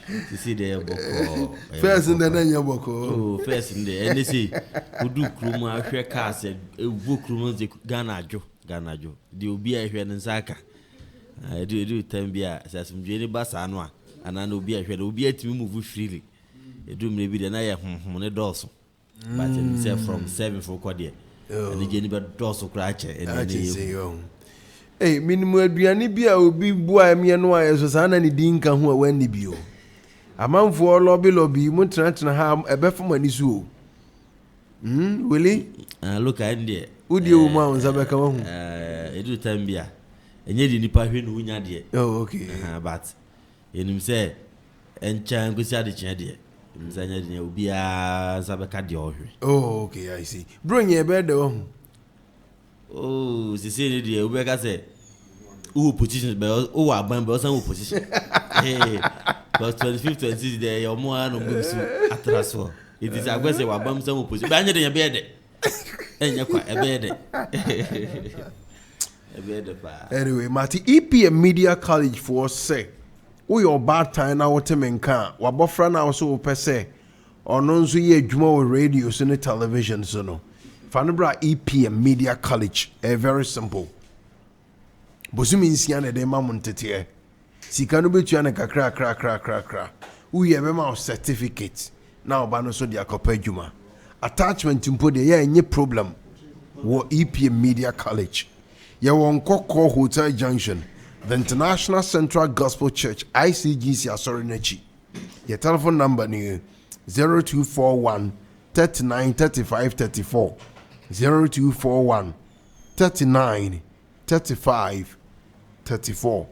You see there boko. First in the name boko. Oh, first in the and they say who do kruma hwe ka said wo kruma ze Ghana jo. The obi a hwe nsaka. Do time bia asasum dwene ba sa no a ana no obi a hwe obi atimi move freely. Edu mre bi de na ye honhom ne dɔɔso. But it say from 7 for kwade. And the jeni be dɔɔso kra che and then hey, minimum aduane bi a obi bua me no a so sa na ne din ka ho a wani bi o. Amanfo lobby mu tena ha ebefo mani so o. Willie? Look at there. Udi o ma on zabeka ho. Edu time bia. Enye di nipa hwe no unya de. Oh, okay. But enim say encha ngosi ade chen de. Mzanya de obi a zabeka de ohwe. Oh, okay, I see. Bro nye be de ho. Oh, si say de obi ka say who position be o wa ban be o san who position. Hey. Because 25th 26th there your mo no bumsu atraso. It is a question wa bam san who position. Ba anya de be de. Enya kwa e be de. Anyway, Marty EPM Media College for say we your bad time now what menka wa bofra na so pe say ono nso ye adwuma with radio so ne television so no fanbra EPM Media College very simple bosumi nsia na de mamuntete sika no betua na kakra we ye be ma certificate na oba no so dia kopa adwuma attachment mpo de ye enye problem wo EPM Media College. Koko Hotel Junction, the International Central Gospel Church, ICGC Asorinechi. Your telephone number is 0241 39 35 34. 0241 39 35 34.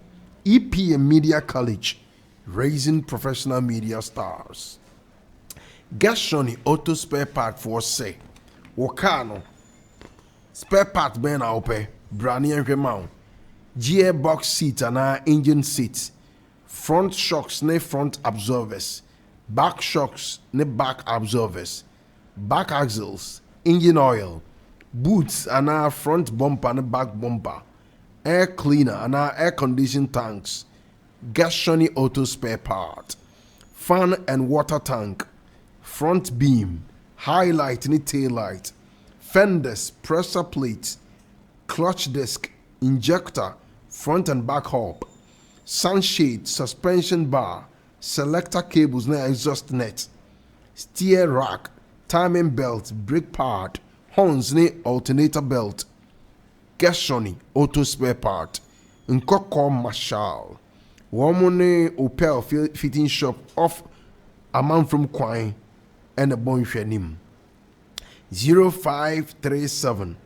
EPM Media College, raising professional media stars. Gashoni Auto Spare Part for say, Wakano Spare Part Ben Aupe. Brani and Remount, gearbox seat and our engine seat, front shocks ne front absorbers, back shocks ne back absorbers, back axles, engine oil, boots and our front bumper and back bumper, air cleaner and our air conditioning tanks, Gashoni Auto Spare Part, fan and water tank, front beam, highlight and tail light, fenders, pressure plates, clutch disc, injector, front and back hub, sunshade, suspension bar, selector cables, na exhaust net, steer rack, timing belt, brake pad, horns, na alternator belt, Gashoni Auto Spare Part, Nkoko Marshall, Womone Opel fitting shop off a man from Kwine and a Bonshwenim. 0537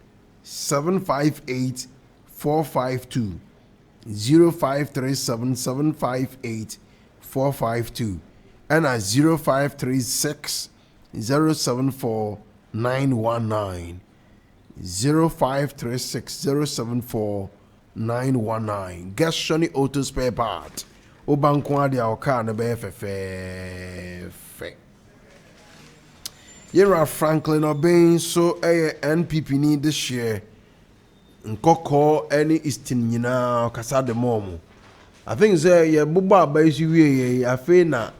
758 452 0537 758 452 and at 0536 074 919 0536 074 919. Gashoni Auto Spare Part. Obankwa dia oka na be fe. Yera Franklin Obin so NPP need this year. Nkoko any Eastern nyina kasa de momo. I think say ye buba ba isi wie afi na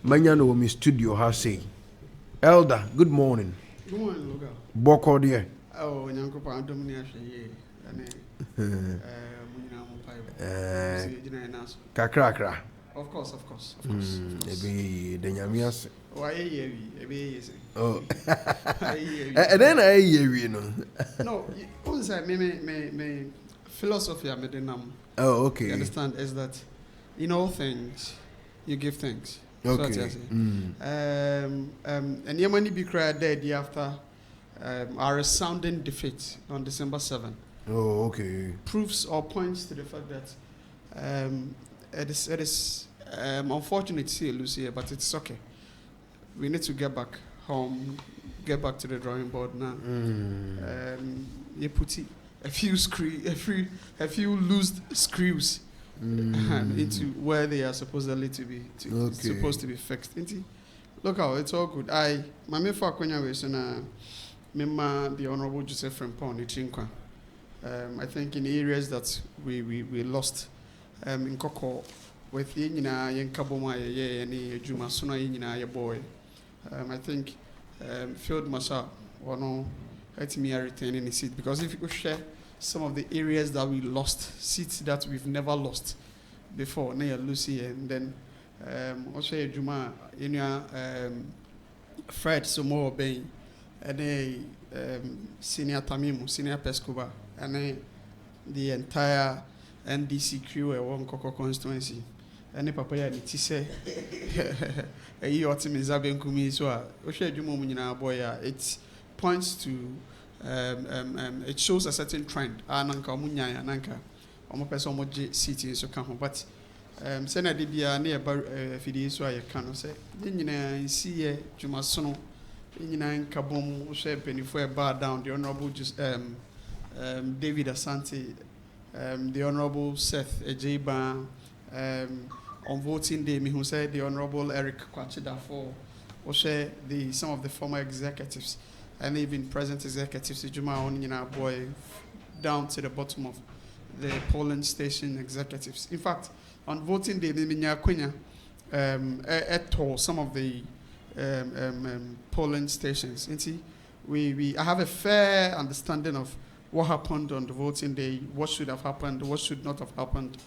manya no mi studio ha say. Elder, good morning. Good morning, Luga. Boko there. Oh, nyankopa adom ni ahwe ye. Ane munyina mo pai. Kakra. Of course. Ebi de nyamiase. Why ye ebe say. Oh. And then I hear you know. No, you say me philosophy am the nam. Oh, okay. You understand is that in all things you give thanks. Okay. So and Yemani be cried dead after our resounding defeat on December 7. Oh, okay. Proves or points to the fact that it is unfortunate to see Lucia, but it's okay. We need to get back home, get back to the drawing board now. You put a few loose screws into where they are supposedly to be supposed to be fixed. Look how it's all good. My main for Kwenya was the Honorable Joseph Frimpong Ichinkwa. I think in the areas that we lost in Koko, with yɛnyinaa yɛnka bɔ mu a yɛyɛ ne adwuma so no a yɛnyinaa yɛbɔɔɛ. I think Field Marshal atumi retaining the seat, because if you share some of the areas that we lost, seats that we've never lost before, na Lucy, and then also adwuma Fred Somo Obey, and senior Tamimu, senior Pescoba, and the entire NDC crew at one Coco constituency. And papa ya ti say e optimize nkumi so a o hwe adwuma mu nyina boy it points to it shows a certain trend ananka omunyan ananka omo person omo ge city so ka ho, but say na de bia na e ba fidi so aye ka no say nyina nsi ye dwuma so no nyina nka bom o hwe penifo e bar down the honorable David Asante, the honorable Seth Ejeba, on voting day, me who said the Honorable Eric Kwachida for some of the former executives and even present executives, Juma Onina boy, down to the bottom of the polling station executives. In fact, on voting day, some of the polling stations. I have a fair understanding of what happened on the voting day, what should have happened, what should not have happened.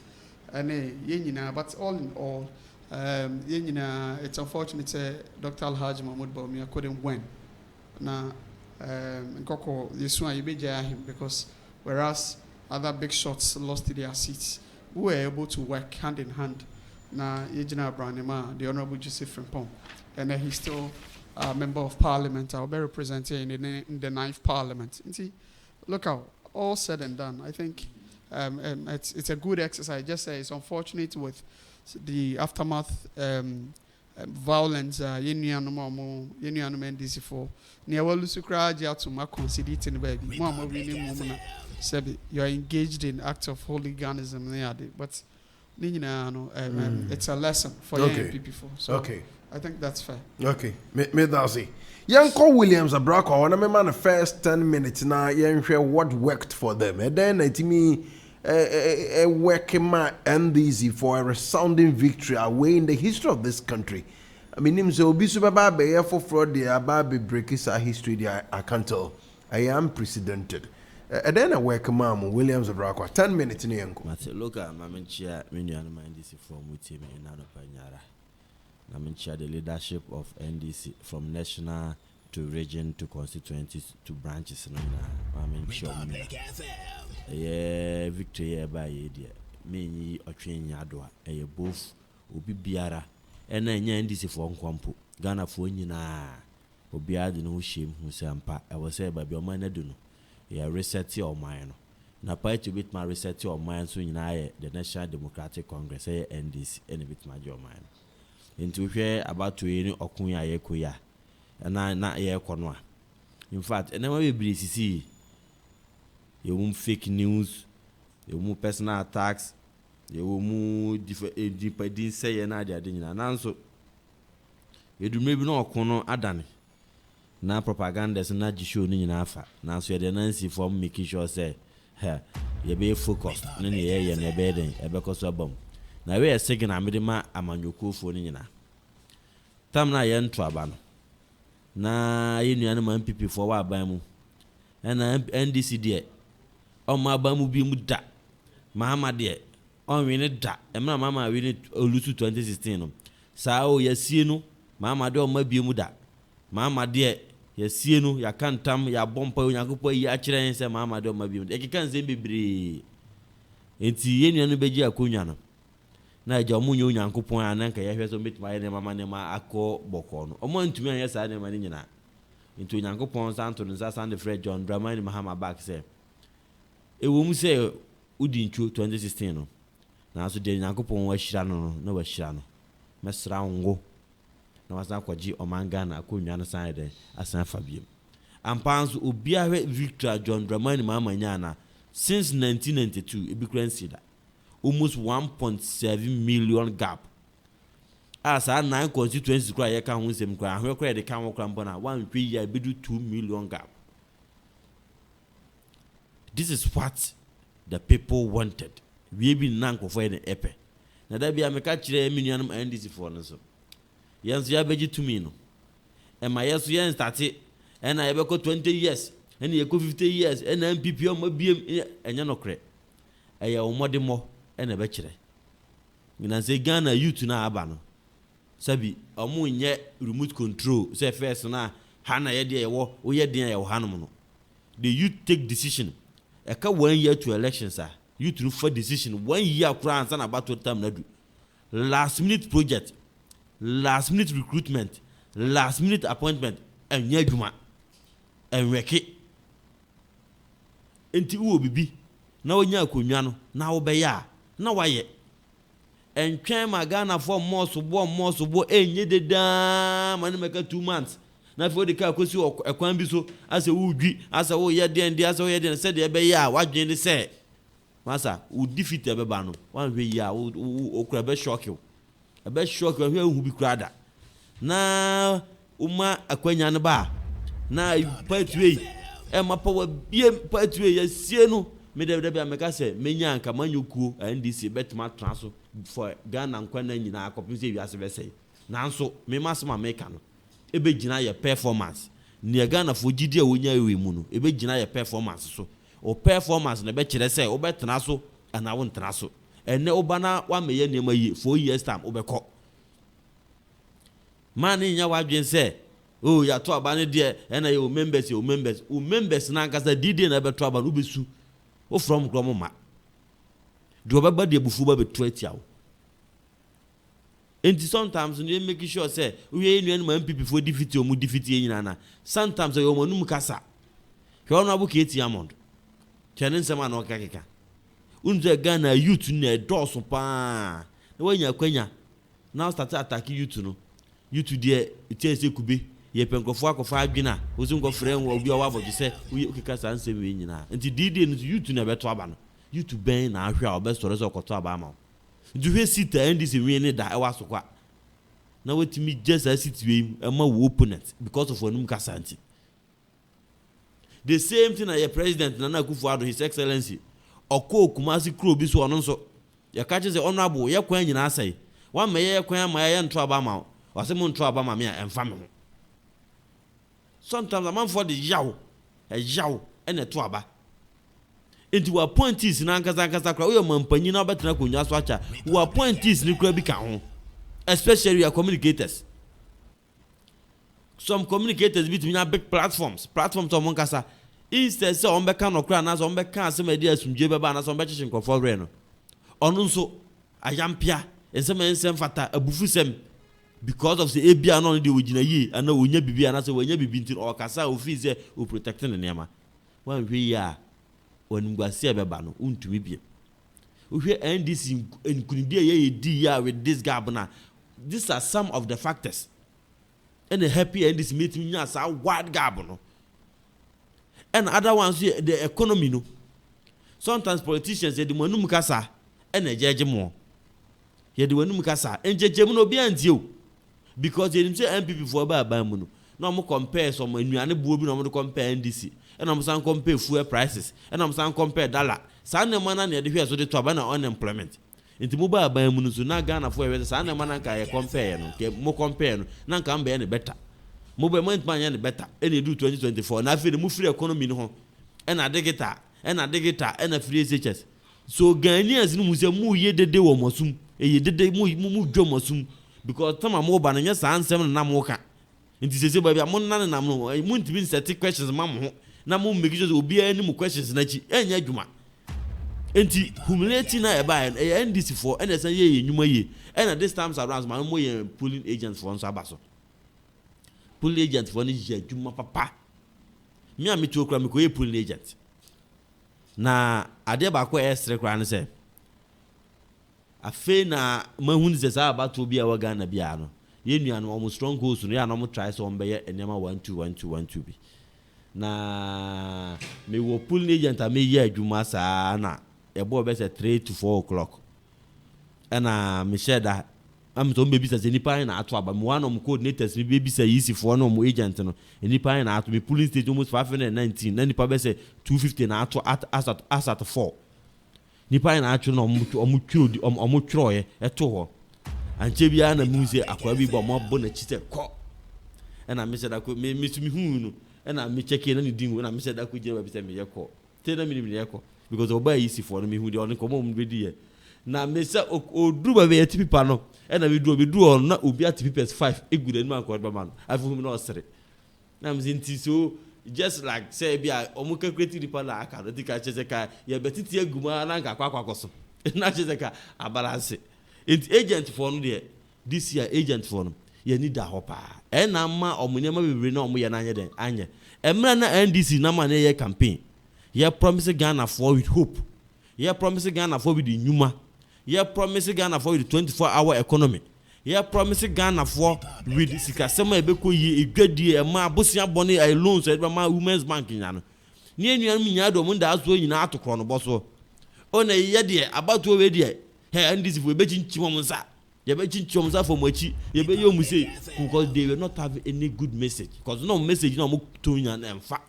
But all in all, it's unfortunate Dr. Alhaji Mahmoud Bawumia couldn't win. Now, this one you be him, because whereas other big shots lost their seats, we were able to work hand in hand. Now, Yejina Branima, the Honorable Joseph Frimpong, and he's still a member of Parliament. I'll be representing in the 9th Parliament. And see, look out, all said and done, I think. It's a good exercise. Just say it's unfortunate with the aftermath violence. NDC for near to my conceding baby. You're engaged in acts of hooliganism, but it's a lesson for young people. So okay. I think that's fair. Okay, me that's it. Yanko Williams Abrako, I want to man the first 10 minutes now. Share what worked for them, and then it me a working man NDC for a resounding victory away in the history of this country. I mean, him so be super bad for fraud. The Ababi breaks our history. I can't tell. I am precedented. And then a working man Williams Abrako. 10 minutes in Yanko. Look at my chair. Many on my NDC from Mutim in AnopaDawuro. I'm chair the leadership of NDC from national to region to constituencies to branches. I'm sure. Yeah, victory by idea. Me or train yadwa. Both Ubi Biara and then NDC for Nkwampo. Ghana for Nina. Obiad no shame who say I was said by your man. Duno. Yeah, reset your mind. Na part to bit my reset your mind so in the National Democratic Congress, NDC, and a bit my your mind. Into share about to any okunya yekuya and I not ye konwa. In fact, and then we be see you won't fake news, you won't personal attacks, you will move deeper didn't say and I didn't announce you do maybe no kono adani. Na propaganda is not just showing in Alpha. Now so the Nancy for making sure say hey, you be focused, and ye and a bedding, a because of bomb. Na we are second amidima amanyoko for nina. Tam na yen trabano. Na yenu man pipi for wa bamu. And NDC dear. On my bamu be muda. Mahama dear. On win it da. And my mama win it Olusu 2016. Sao yesino. Mama do ma be muda. Mama dear. Yesino ya kantam ya bompa unyakupo ya chire say mama do ma be muda. E kan se bebre. Enti yenu anu beji akonya no. Na ja omunyo onyankopon ananka ye hweso metima ye mama ne ma akọ bọkọ no omo ntumi anya sa ne ma ne nyina nti onyankopon santo nsa sande Fred John Dramani Mahama back say ewo mu say udi nchuo 2016 no na so de onyankopon wa hira no na wa hira no mesra ngo na wasa kwaji omanga na akonwa no san de asan fabiem ampanso obi ahwe Victor John Dramani Mahama nyana since 1992 ebikransi da almost 1.7 million gap. As our 9 constituencies cry, I can't win some cry. I cry the camel crampona 1 year, be do 2 million gap. This is what the people wanted. We have been nanko for the epe. na da bia me ka kire me nuanom NDC for no so yenso ya beji to me no e ma yeso yen start e na ye be ko 20 years e na ye ko 50 years e na MPP o ma biem enye no kre e ya o modemo e na be kire ngina se Ghana youth na aba no sabi omo nye remote control say first na ha na ye de ye wo ye de ye wo hanom no the youth take decision e ka 1 year to elections youth no for decision 1 year akura ansa na battle time na du last minute project last minute recruitment last minute appointment enye adwuma enweke enti wo bibi na wonya akonwa no na wo be ya na waye entwen ma Ghana for moso bo enye deda mane meka 2 months na fo de ka kosi ekwan bi so ase wo dwi ase wo ye de ndi ase wo ye de se de be ya wadwen de se masa wo defeat e be ba no wan hwe ya wo kura be shock you e be shock you hwe hu bi kura da na uma akwanya ne ba na patue e ma power biem patue ya sie no me de be ameka se menya anka manyokuo NDC betuma transo for Ghana nkwana nyina akopim se wiase be sei nanso me masema meka no ebe gina ye performance ne Ghana fo gidi a wonya ewe mu no ebe gina ye performance so o performance na be kire se wo betena so ana wo ntena so ene obana wa meye nema yi 4 years time obekọ man nya wadwen se oh ya to aba ne de ena ye o members na nkasa didi na be to aba no besu o from krom ma do ba de bufu ba betu atia wo and sometimes you make sure say we enu ma MPP for defeat o mu defeat nyina na sometimes you monum kasa hwe ono abu ke tia amount chene nsema na okakeka unze Ghana youth na doso pa na wanya kwanya now start attack youth no youth de tiese kube ye penkofo akofa adwina osunko frɛ nwo obi owa boje se okika sa nsem we nyina nti didi no youth na beto aba no youth ben na ahwe a obestore so koto aba ama duhe sita NDC we ne da ewa so kwa na wetimi just a sit we ema wo opponent because of onum kasanti the same thing na your president Nana Akufo-Addo his excellency oko Kumasi kro bi so ono nso ya ka che se honorable ye kwan nyina asai wa me ye kwan ma ye nto aba ma wa se mo nto aba ma me a emfa me ho sometimes a man for the yaw ene to aba enti wa points na nkasa kra wo mampanyi na obetena konwa so acha wa points ni kra bi ka ho especially your communicators some communicators between big platforms on kasa instead say on be kan okra na so on be kan asem ade asumdwe be ba na so on be chichen nkofo re no onu nso ayampia ensem fata abufusem because of the ebia no de wogina yi ana wonya bibia na so wonya bibi ntin o kasa ofi say o protect ne nema wan hwe ya onungwase ebeba no untumi bie uhwe NDC nkunibie ye di ya with this gabna. These are some of the factors and the happy NDC meeting nya sa wide gab no and other ones the economy no sometimes politicians say the manum kasa and ejeje mo ye the manum kasa enjeje mo no bi antio because they say MPP for ba mu no na mo compare some anuane buo bi na mo compare NDC and am san compare fuel prices and am san compare dollar san na mana na de hwe so de to aba na unemployment nti mo ba mu no so na Ghana for we san na mana ka ye compare no ke mo compare no na nka mba ye ne better mo be mo ntman ye ne better e do 2024 na afi de mo free economy no ho e na digital e na free SHS so Ghanaians no mu se mu ye dede wo mosum e ye dede mu dwo mosum because tama mo ba na nya san nsem na mo ka nti sese ba bia mo na na mo mu ntimi set questions ma mo ho na mo make sure obi ani mo questions na chi enya adwuma enti humility na e ba e NDC for and say ye nyuma ye and this times around man mo ye polling agents for nso abaso polling agent for ni je adwuma papa me am to okra me ko ye polling agent na ade ba ko estre kra ne se afe na mahun se sa abato bi a wa Ghana bia no ye nua no mo strong goals no ya no mo try so on be ye enema 1212 bi na me wo polling agent a me ye adwuma sa na ebo be say 3 to 4 o'clock ana me share that am to be say nipa na ato aba me one of coordinators me be say easy for no mo agent no nipa na ato me polling station almost 519 na nipa be say 250 na ato as at 4 nipa na atwe no omo tworo eto ho anche bia na mu se akwa bi bo mo bo na chi se ko na me se da ko me tumi hu no na me check na ni din na me se da ko gina ba bi se me ye ko te na me ni ye ko because oba yi si for no me hu de on ko mo be di ye na me se oduru ba be ye tipi pa no na me duru on na obi atipi +5 egude no akwa ba man afu hu no osere na me nti so just like say bia omo calculate the pa na aka no tika chese ka ye betiti aguma na nka kwa kwakoso na chese ka abalance it agent for no there this year agent for no ye need a hopa e na ma omunema bebre na omo ye na anye den anye emra na NDC na ma na ye campaign ye promise Ghana for with hope ye promise Ghana for with the nyuma ye promise Ghana for with the 24-hour economy ye promise Ghana for with sikasema ebeko yi edwadie e ma abosia bone I loans e ma women's bank nya no ne enuan mi nya do mo nda aso nyina atokro no boso o na ye de abato we de he NDC for ebechi nchimo mo nsa ye bechi nchimo nsa for mo achi ye be yo mu say because they will not have any good message because no message no mo to nya na emfa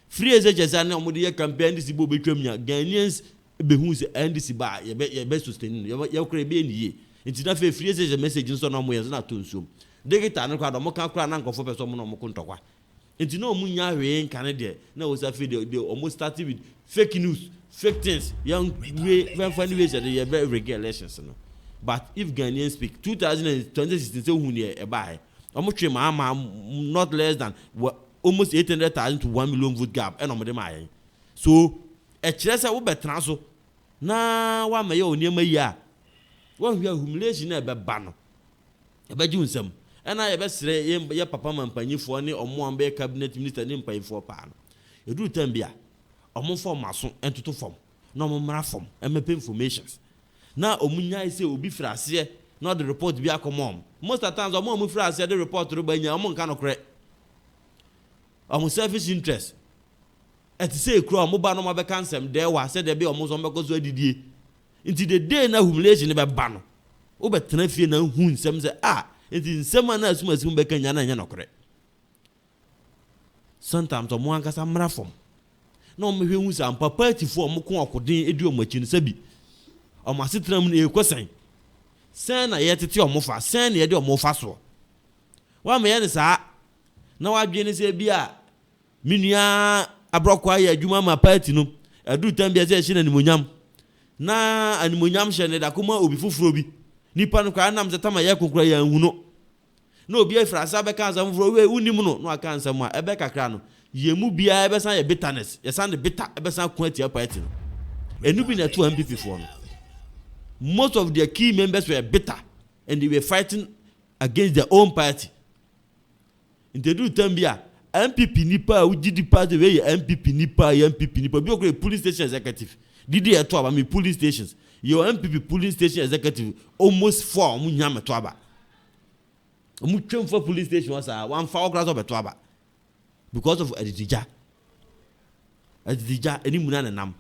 free exercise na mo de ye campaign NDC bo betwam nya Ghanaians be hu say NDC ba ye be sustain ye kra be eniye nti na fe free exercise message nso na mo ye na to nsuom digital no kwa do mo kan kra na nkofo person mo no mo kontokwa nti na omu nya hwe nkan de na wo sa fe de almost started with fake news fake things young way when funny ways that they very regular elections no but if Ghanaians speak 2016 say hu ne e ba he omo twe ma not less than almost 800,000 to 1 million vote gap and omo de ma yen so e kire say wo betran so na wa ma ye oniem yi a wo hwe humiliation na be ba no e ba ji unsam ena ye be sere ye papa mampanyifo ne omo ambe cabinet minister ne mpanyifo pa no edu tambia omo form aso entoto form na omo mra form emepe informations na omunya ise obi frase na the report bi akomom most of times omo frase the report ro banya omo nka no kre omo selfish interest et say kro omo ba no ma be cancel there wa say there be omo so mbeko so adidie nti the day na humiliation be ba no wo be tena fie na hu nsem say nti nsem na asum be kanya na nya no kre sometimes omo ankasa mra form na omo hwe hu sa party fo omo ko okoden edi omo achi no sabi omo asetram na ekosan sen na ye tete omo fa sen na ye de omo fa so wa me ye ne sa na wa dwe ne se bia minua abrokwa ya adwuma ma party no adu tambia se hye na nimonyam na animonyam hye ne da kuma obi fufuro bi nipa no kwa nam zetama ye kokura ya hu no na obi afrasa be kan sam furo we unim no no aka nsam a ebe kakra no ye mu bia ebe san ye bitterness ye san de bitter ebe san ko atia party no enu bi na to MPP for no most of their key members were bitter and they were fighting against their own party intedu tambia MPP nipa ugidi party we MPP nipa bi okre police station executive didi eto aba me police stations your MPP police station executive almost 4 mu nyame to aba mu twem for police station was one foul class of beto aba because of edidija eni muna na nam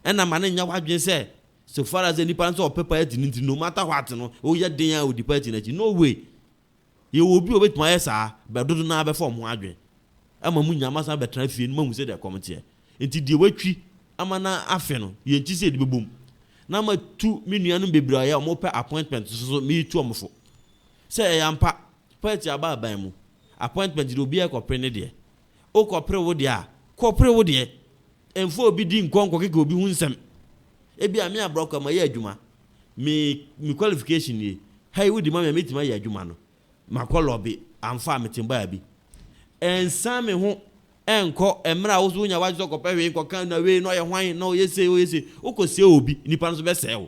ena ma na nya wadwen say so far as any parent or paper it no matter what no o ye den ya o di party na chi no way ye obi obetuma yesa be dodo na be form ho adwen ama mu nyama sa betra fie no mahu se de committee enti die watwi ama na afe no ye nchi se de bebom na ma tu menuanu bebra ya mo pe appointment so me tu omfo se ya mpa party aba ban mu appointment de obi e ko pre ne de o ko pre wo de a ko pre wo de enfo obi di nkonko keke obi hu nsem ebi ami abroka ma ye adwuma me qualification ni hey wo di ma me metima ye adwuma no makolo bi amfa metimba bi ensa me ho enko emra wo so nya wajo ko pe we ko kan na we no ye hwan no ye se ukosie obi nipa no so be se wo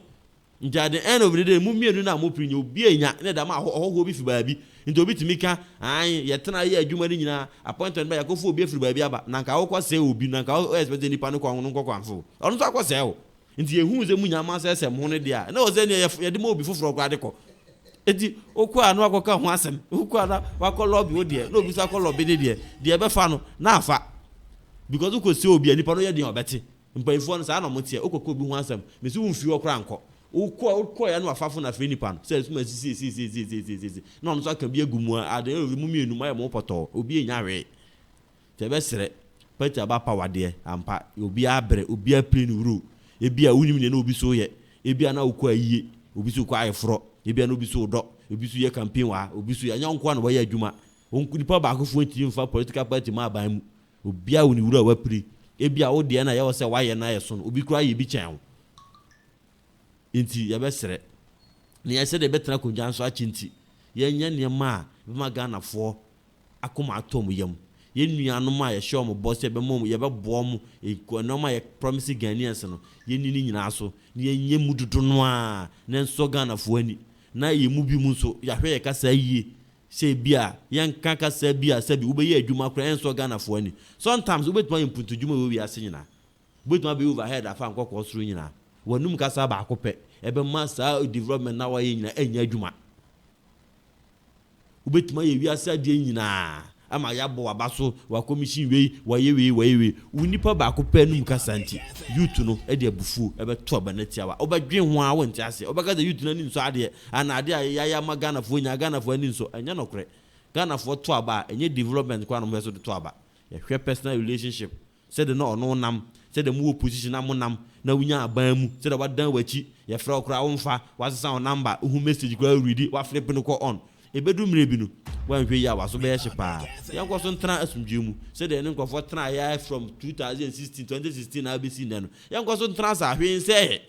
nja the end of the day mu mienu na mo prinya obi enya ne da ma ho obi fi ba bi nti obi timika an ye tena ye adwuma ni nyina appointment ba yakofo obi fi ba bi aba na nka wo ko se obi na nka wo expect nipa no ko hono nko kwanfo ono so akose wo nti ehu ze mu nyama se mo ne dia na o ze ne ye de mo obi foforo kwa de ko eti okwa anu akoka ho asem okwa na wakolo bi wo de na obi so akolo bi de be fa no na afa because ukosi obi nipa no ye de obete mpanfo no sa na mo tie okoko obi ho asem me so mfi okra nko ukọ ya no afafo na fe nipa no se suma si no no so aka bi agumu ade mu mienu ma ya mo poto obi enya hwe te be sere pati aba power de ampa obi abre obi apre no ru ebi a wunim ne na obi so ye ebi a na okọ ayiye obi so kọ ayefro ebi a na obi so do obi so ye campaign wa obi so anya nko na wo ye adwuma nipa ba akofo ntiri mfa political party ma aban mu obi a woni wura wa piri ebi a wo de na ye wo se wa ye na ye so no obi kura ye bi chen nti ya besere ne ya se de betena konjan so achinti ye nya ne ma ma Ghana fo akoma atom yam ye nuanom a ye show mo boss ye be mom ye be bo mo e ko no ma ye promise Ghanaians no ye ni nyina so ne ye nya mududu no a ne nso Ghana fo ani na ye mu bi mu so ya hwe ye kasa yie se bia ye nka kasa bia se bi wo be ye adwuma kra enso Ghana fo ani sometimes wo betuma imputu dwuma wo wi ase nyina betuma be overhead afa nkokọ soro nyina wanum kasa ba akopɛ ebe masa development na wa ye nyina enya adwuma wo betuma ye wi ase ade nyina ama ya bo abaso wa commission we ye unipa ba akopɛ num kasa nti youth no e de abufu ebe to abanati wa obadwen ho a wonti ase obaka the youth na ni nso ade ana ade ya ma Ghana fo nya Ghana fo ani nso enya nokre Ghana fo to aba enye development kwa no mo so to aba ye hwe personal relationship said the no no nam said the mu position na mo nam na wunya aban mu said the wadan wachi ye fra okra wonfa wasesa on number hu message kwa read wa flip no ko on ebedu mire bi no wan hwe ya waso be ye hyepa yanko so ntra asumdwe mu said the nkofo tra ya from 2016 na abc no yanko so ntra sa hwe nse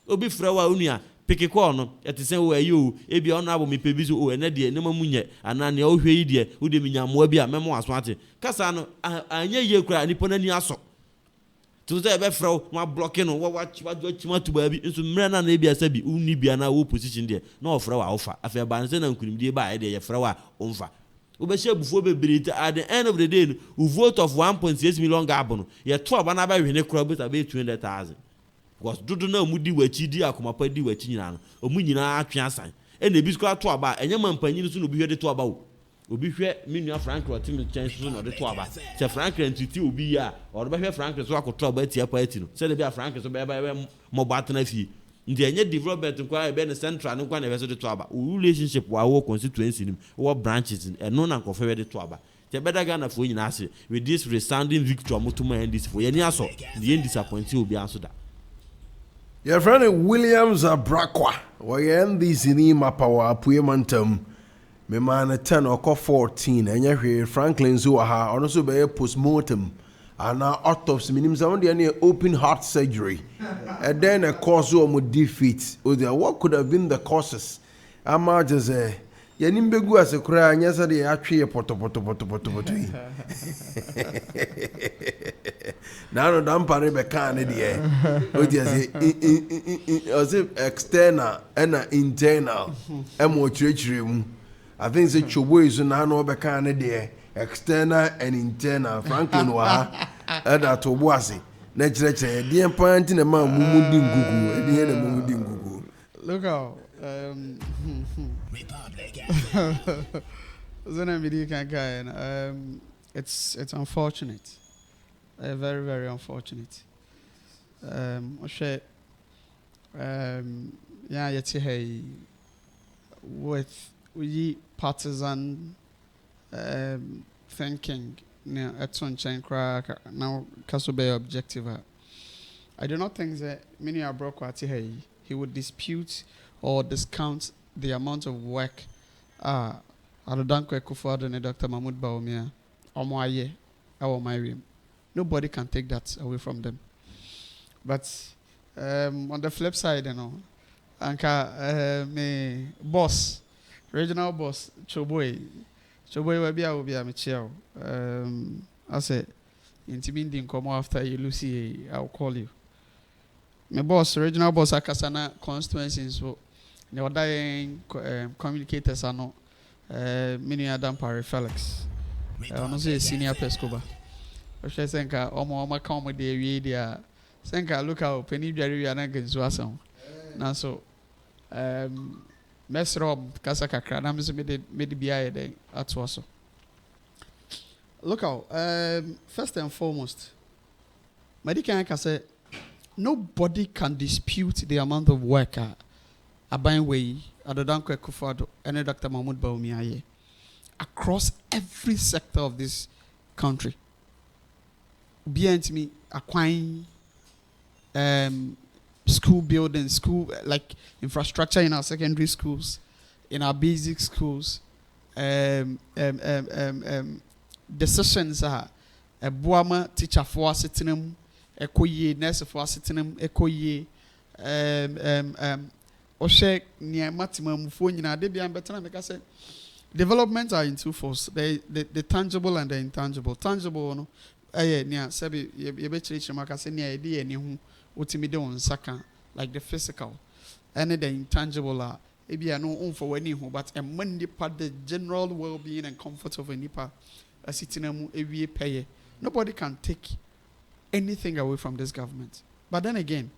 obi fra wa onua peke ko no etisen wo ayo ebi ono abo mepebi so o ene de ne mamunye ana ne o hwe yi de wo de minyamoa bi a memo aso ate kasa no anya ye kura nipo na ni aso to say be fra wa blocking no wa chima to ba bi nso mra na na ebi asa bi unni bia na wo position de na o fra wa ofa afa ba nse na nkunimdie ba de ye fra wa onfa wo be she bufo be berete at the end of the day no vote of 1.6 million gabo no ye to aba na ba hwe ne kura beta be 200,000 because dudu na omudi wachi di akomapa di wachi nyina no omu nyina atwe asan e na ebi skwa to aba enye mampanyin so no obi hwe de to aba wo obi hwe minua Franklin otim chance so no de to aba se Franklin titi obi ya o do hwe Franklin so akoto aba tia party no se de bia Franklin so be mo batena fie ndi enye development nkwa e be ne central nkwa na be so de to aba relationship wa wo constituency nim wo branches eno na nkofo we de to aba te beda Ghana fo nyina ase with this resounding victory motuma ndis fo ye ni aso ndi disappoint obi aso da. Your friend Williams Abrakwa, wayen these in Mapawa, Puyemantum, Memana 10 or 14, and you Franklin Zuaha, and also by a postmortem, and now autopsy, means only any open heart surgery, and then a cause of defeat. What could have been the causes? Ama just a Yanimbegu as a cry, and yesterday actually a poto. Now, don't pare be can idea. What is it? External and internal. I think the chobo is now no be can idea. External and internal. Franklin wa ada to boase. Neche the point in a man mumudi ngugu. At the end of mumudi ngugu. Look out. It's unfortunate. Very, very unfortunate. Yeah, yet hey, with we partisan thinking, at one chain crack now Kasobe objective. I do not think that many are broke at he would dispute or discount the amount of work Adodankwe Kufuor and Dr. Mahmoud Bawumia Omoaye our Mariam. Nobody can take that away from them. But on the flip side, Anka me boss, regional boss, Choboy will be a Michelle. I say, intimidating come after you, Lucy, I'll call you. My boss, regional boss, Akasana constituencies, so the dying communicators are not many Adam Parry Felix. I say senior Pescoba. I think Oma come with the area. Think I look out penny jerry and against Wasson. Now so Mess Rob Casacacra, I'm made be at Wasso. Look out, first and foremost, Medican say nobody can dispute the amount of work Aban Way, Adodankwe Kufuor, and Dr. Mahmoud Bawumia across every sector of this country. Behind me, acquiring school buildings, school like infrastructure in our secondary schools, in our basic schools. Decisions are a boama teacher for sitting ekoye nurse for sitting ekoye Oshe near maximum phone in a debut and better like I said. Development are in two forms. The tangible and the intangible. Tangible no near Sabi Yebech Marcus near idea and you ultimately on Saka like the physical. And the intangible are maybe I know own for any who but a money part the general well being and comfort of a nipa a sitting a pay. Nobody can take anything away from this government. But then again,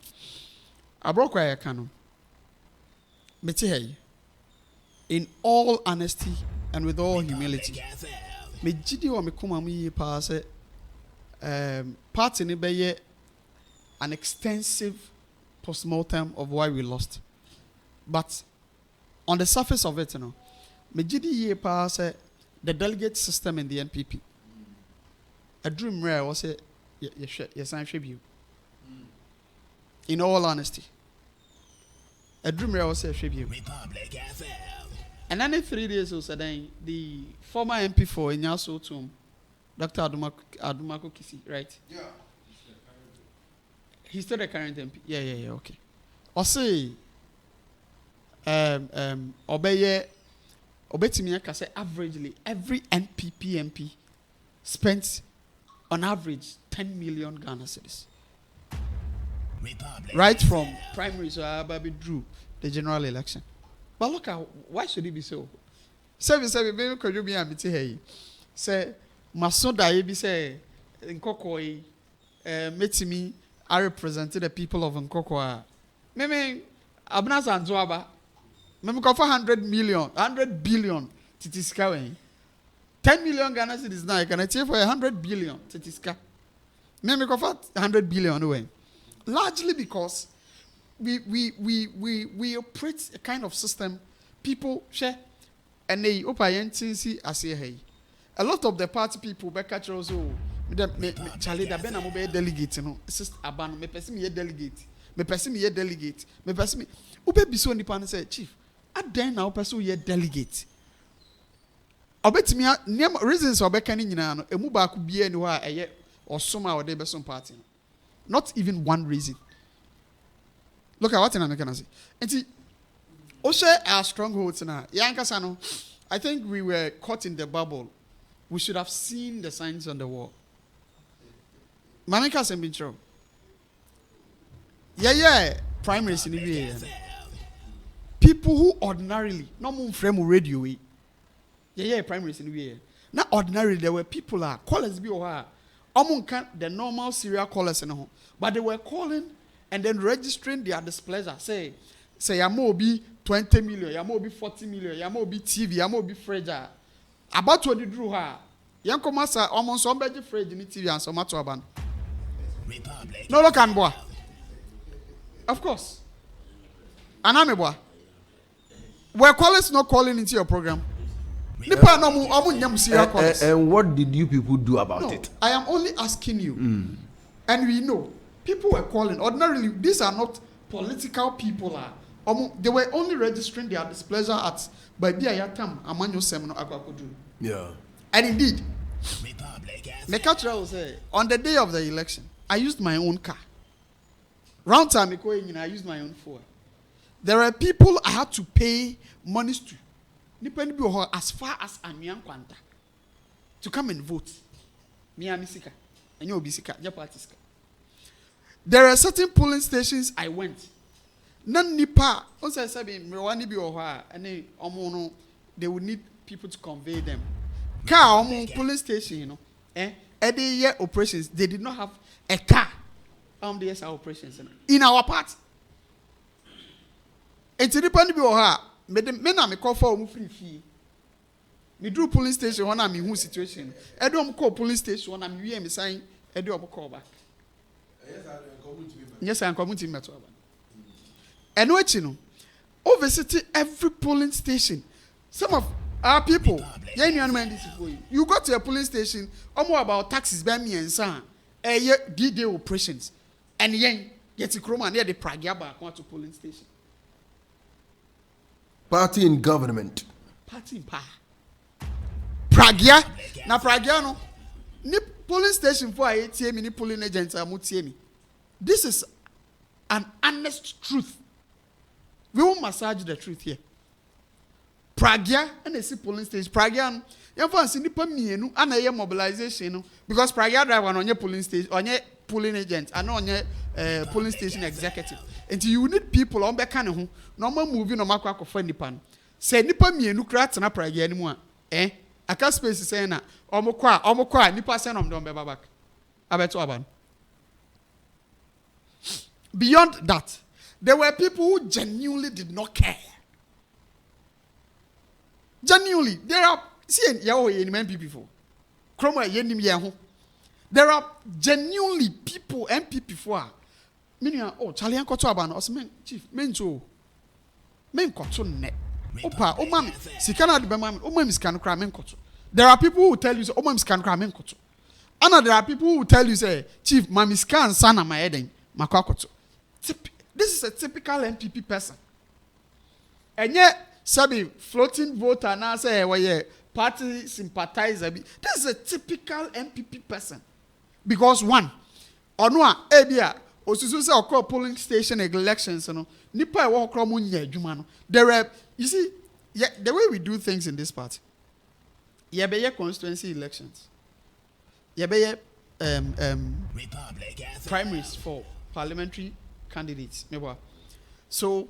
I broke where I can. In all honesty and with all humility, me jidi wa me kuma mi pa se party ni be an extensive postmortem of why we lost. But on the surface of it, me jidi ye pa se the delegate system in the NPP. A dream rare was it yes I tribute. In all honesty. A dream rare was a tribute. And then 3 days or so, the former MP for Inyaso Tum, Dr. Adumako Kisi, right? Yeah. He's still the current MP. Yeah, okay. Or say, obey me, I say averagely, every NPP MP spent on average 10 million Ghana cedis. Right from primary, so Ababi drew the general election. But look at why should it be so? Say, baby, could you be a bit hey? Say, Masoda, you say, Nkokoi, Metimi, I represented the people of Nkokoi. Meme, Abnas and Zoaba, Meme, 100 billion, Titiska. 10 million Ghana cedis now, can I tell for 100 billion, Titiska? Meme, 100 billion away. Largely because we operate a kind of system, people share, and they open as hey. A lot of the party people back at also Charlie da ben amobe delegate no sister aban me person me delegate me person me delegate me person me ube bi so nipa no say chief adan na person ye delegate obetimi reasons obeka ni nyina no emu ba ku bia ni ho a eye osoma ode be some party. Not even one reason. Look at what I'm going to say. And see, Oshe our strongholds now. Yankasano, I think we were caught in the bubble. We should have seen the signs on the wall. Mamika Sembintro. Yeah. Primaries in the people who ordinarily, no more frame radio. Yeah, primaries in the Now ordinarily there were people callers be or the normal serial callers, but they were calling and then registering their displeasure. Say, Yamo be 20 million, Yamo be 40 million, Yamo be TV, Yamo be fragile. About what you drew her. Yanko Massa almost somebody afraid in TV and some matter. No, look and boy. Of course. And I'm a boy. Were callers not calling into your program? And what did you people do about it? I am only asking you. And we know people were calling. Ordinarily, these are not political people. They were only registering their displeasure at Baby Ayatam Amanyo Seminar Agwakudu. Yeah. And indeed, Mekatra will say, on the day of the election, I used my own car. Round time, I used my own phone. There are people I had to pay monies to. As far as Amian Kwanta to come and vote. Miamisika. And you'll be sika. There are certain polling stations I went. None nipa. Also, I said, Mirwani be oha. And they would need people to convey them. Car, polling station, Every year operations, they did not have a car. The SR operations in our part. And to depend be oha. Me call for free. Me drew police station when I'm in who situation. I don't call police station when I'm here. Me saying I do call back. Yes, I'm coming to me. And what you know, over city every polling station. Some of our people, you go to a police station. More about taxes by me and son. D-Day operations, and Yeti Kroma near the Pragia back to polling station. Party in government. Party in power. Pragia. Na Pragia no. Ni polling station for ATM ni polling agents are mutiemi. This is an honest truth. We will massage the truth here. Pragia and the polling station. Pragia, you fancy nipa mienu and a mobilization because Pragia drive on your polling station on your polling agent and on your polling station executive. And you need people on back no normal movie no makwa ko fa nipa no. Say nipa mienu kra na Pragia ni mu a aka space say na omokwa nipa say no don be back. Abeto aban. Beyond that, there were people who genuinely did not care. Genuinely, there are there are genuinely people MPP for meaning Charlie and Koto Aban or chief menjo men koto ne opa o mami sikana de bema o mami sikana kra men koto. There are people who tell you say o mami sikana kra men koto. And there are people who tell you say chief mami scan sana my eden makwa koto. This is a typical MPP person. And yet sabi floating voter now say well party sympathizer. This is a typical MPP person. Because one, onwa ebia osusu say okọ polling station elections no nipa e wo okro mu nya adwuma no. There are, you see, the way we do things in this party. Yebeye constituency elections. Yebeye primaries for parliamentary candidates. So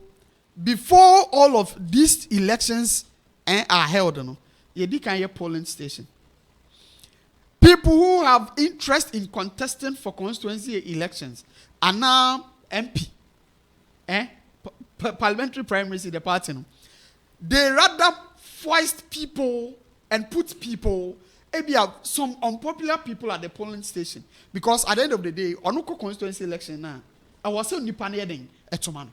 before all of these elections are held, you can polling station. People who have interest in contesting for constituency elections are now MP, parliamentary primaries in the party. They rather foist people and put people, maybe some unpopular people at the polling station, because at the end of the day, onuko constituency election now, I was saying nipaniyeding etomano.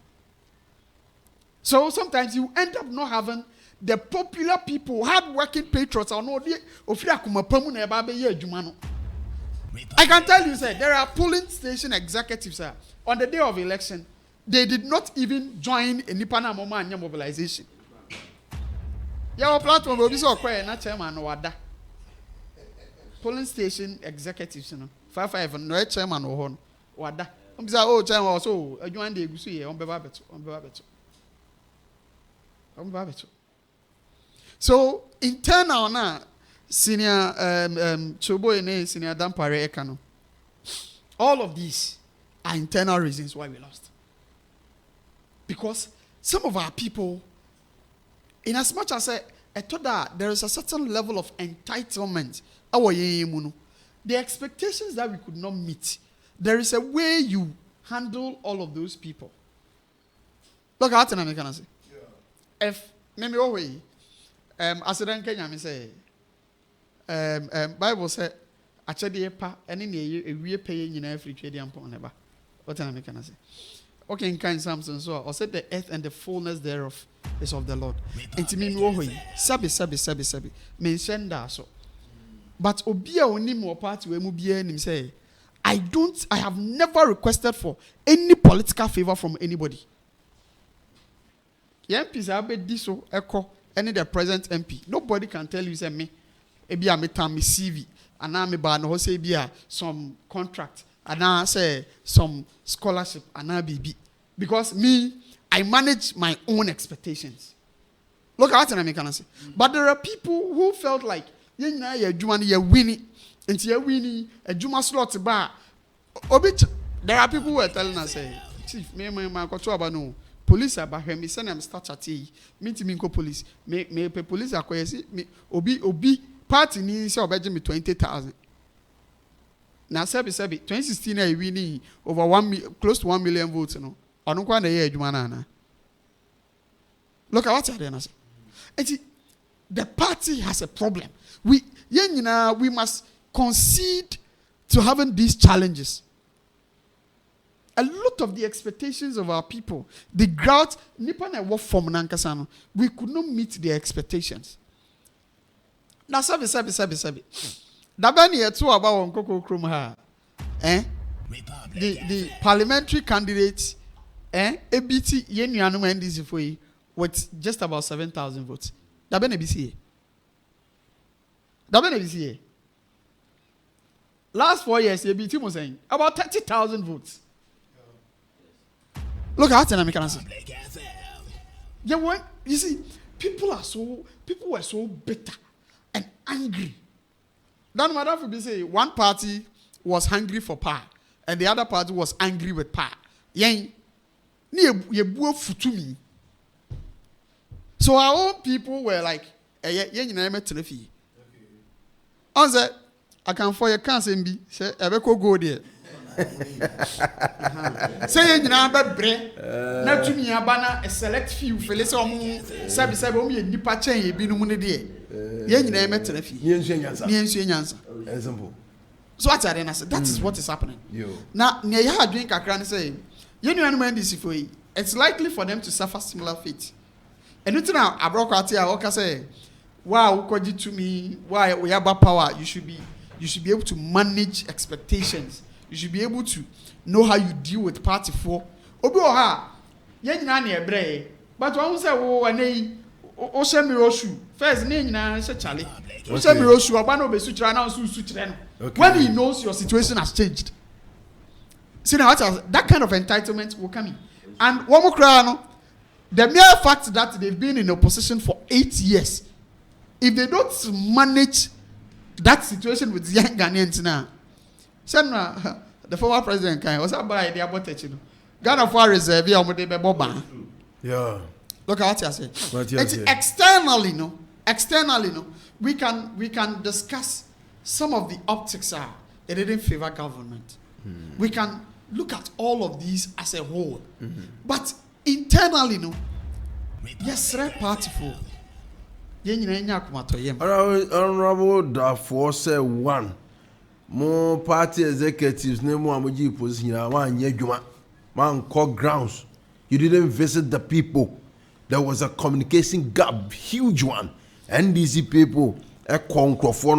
So sometimes you end up not having the popular people, hard-working patriots. I can tell you, sir, there are polling station executives, sir. On the day of election, they did not even join a Nipana Moma and mobilization. Your platform will be so quiet, not chairman or wada. Polling station executives, 5 no chairman or hon wada. Oh, chairman also, I joined the Gusi on Bebabeto. So internal na senior Chobo ene senior Dampare Ekano. All of these are internal reasons why we lost. Because some of our people, in as much as I thought that there is a certain level of entitlement, the expectations that we could not meet, there is a way you handle all of those people. Look at what I say. If maybe away, as I don't Kenya, me say, Bible said, actually, pa, any we pay in every trade upon never. What am I say? Okay, in kind Samson, so I said the earth and the fullness thereof is of the Lord. And to me, sabi, mention that so. But obia oni mo party we mu bia nim say, I have never requested for any political favor from anybody. The MPs have been diso echo any the present MP. Nobody can tell you say me. Ebi a me time me CV and now me ba no say bia some contract and now say some scholarship and now BB. Because me, I manage my own expectations. Look at what I can say. But there are people who felt like you know you're winning and you're winning a Juma slot bar. There are people who are telling us say, Chief, me my control about no. Police about him, me send them start chatting. Me to me go police. Me police are crazy. Me obi party ni say obey me 20,000. Now sebi 2016 I winning over close to 1 million votes. No, I don't want to hear Jumana. Look at what's happening. And the party has a problem. We must concede to having these challenges. A lot of the expectations of our people, the drought, Nipan and work from Nankasano, we could not meet their expectations. Now, sabi. Dabani etu about on Koko Krum ha. the parliamentary candidate, ABT Yenuanum NDC for you with just about 7,000 votes. That been ABC. That been ABC. Last 4 years, ABT was saying about 30,000 votes. Look at it, can answer. Yeah, what you see, people were so bitter and angry. That matter for be say one party was hungry for power and the other party was angry with power. Yen ye buo futu me. So our own people were like, yen you na met telefi. Answer, I can for your cancer be say ebeko go there. Say you na be bre na tumi aba na a select few fele say omo sabi omo nipa chen e binu mu ne de ye nyina met telefi ni ensu nyansa example. So what are they na say that is what is happening. Now near ya adwin kakra ne say ye nuanu man this for yi, it's likely for them to suffer similar fate. And you na abroko ati a oka say wow ukoji to me why we have power, you should be able to manage expectations. You should be able to know how you deal with party for. Obi oha, ye nyina na ebre. But one say wo anei o se mi rosu. First ne nyina se chale. O se mi rosu oba na obesu kira na so su kire no. When he knows your situation has changed. See now that kind of entitlement will come in. And one more cry no. The mere fact that they've been in opposition for 8 years, if they don't manage that situation with young Ghanaians now, the former president can was about idea about it. Ghana for reserve here on the Boba. Yeah. Look at what I say. Externally, we can discuss some of the optics are it didn't favor government. We can look at all of these as a whole. But internally, yes, party for. Honorable Darfur said one. More party executives name one position man called grounds. You didn't visit the people. There was a communication gap, huge one. NDC people,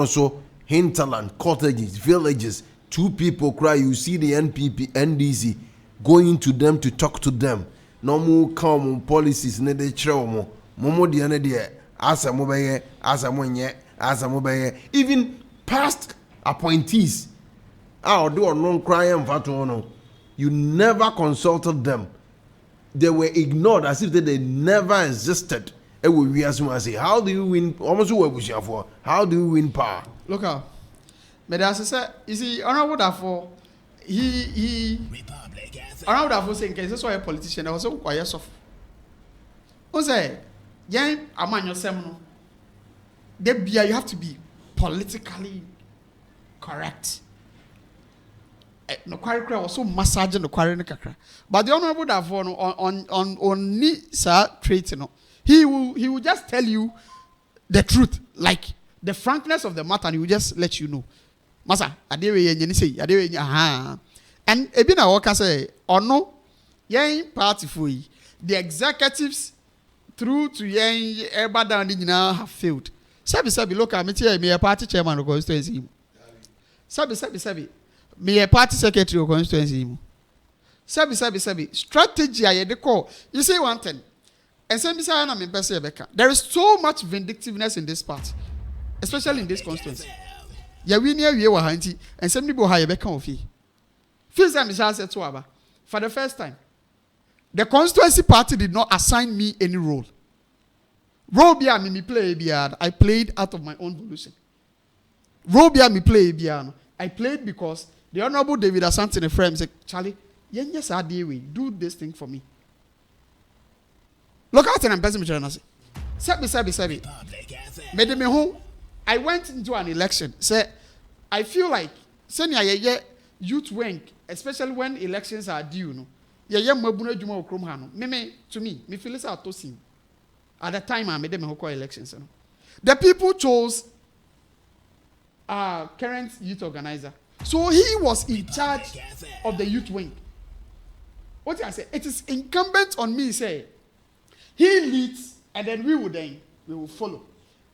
so hinterland, cottages, villages, 2 people cry. You see the NDC going to them to talk to them. No more common policies, ne de chomo. Momo di ane de asa mobeye, asa monye, asa mobeye. Even past appointees, do or non crying fatono. You never consulted them. They were ignored as if they never existed. How do you win? How do you win power? Look out. But as I said, you see, Honorable Darfur, Honorable Darfur saying, "This why a politician I was so quiet soft." Who say, "Yang aman yourself no? You have to be politically correct." No quarry was so massaging the quarry kakra. But the Honorable Darfur on ni sir trait he will just tell you the truth, like the frankness of the matter, and he will just let you know. Masa, adewe yenye say, adewe yenye aha. And ebina waka say, no, yen party fui. The executives through to yen everybody down now have failed. Sabi look at me tell me a party chairman of constituency. Sabi. Me a party secretary of constituency. Sabi. Strategy I de call. You say one thing. And there is so much vindictiveness in this part, especially in this constituency. Ya we near we were handy, and some people hire back of fee. First time said to Abba, for the first time, the constituency party did not assign me any role. Role be me play biard. I played out of my own volition. Role be me play biard. I played because the Honorable David Asante in the frame said, Charlie, yes, I do this thing for me. Look out and I'm passing me. Sabi. Made me home. I went into an election. Say, I feel like senior youth wing, especially when elections are due. No, mabuna juma okromhano. To me feel it's out to see. At the time I made them call elections. The people chose current youth organizer. So he was in charge of the youth wing. What did I say? It is incumbent on me, say, he leads and then we will follow.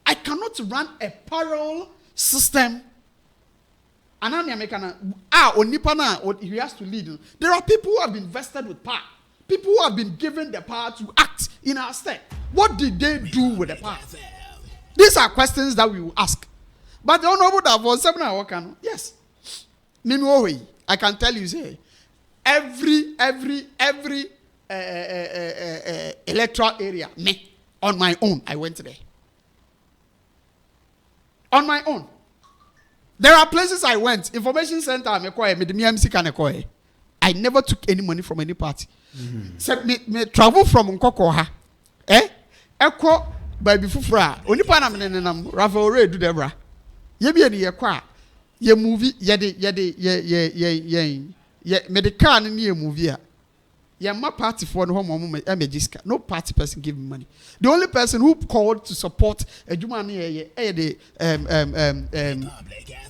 I cannot run a parallel system Anani Americana, Onipana, he has to lead. There are people who have been vested with power. People who have been given the power to act in our state. What did they do with the power? These are questions that we will ask. But the Honorable Davos, yes. I can tell you, say, every electoral area, me, on my own, I went there. On my own. There are places I went. Information center, I never took any money from any party. So me travel from Nkokoha. Eko by Bifufra. Onipa na menenam Rafael Ray do debra. Ye bi eni ye kwa. Ye movie ye me the car ni ye movie a. Ye ma party for no home magiska. No party person give me money. The only person who called to support Ejuma ni the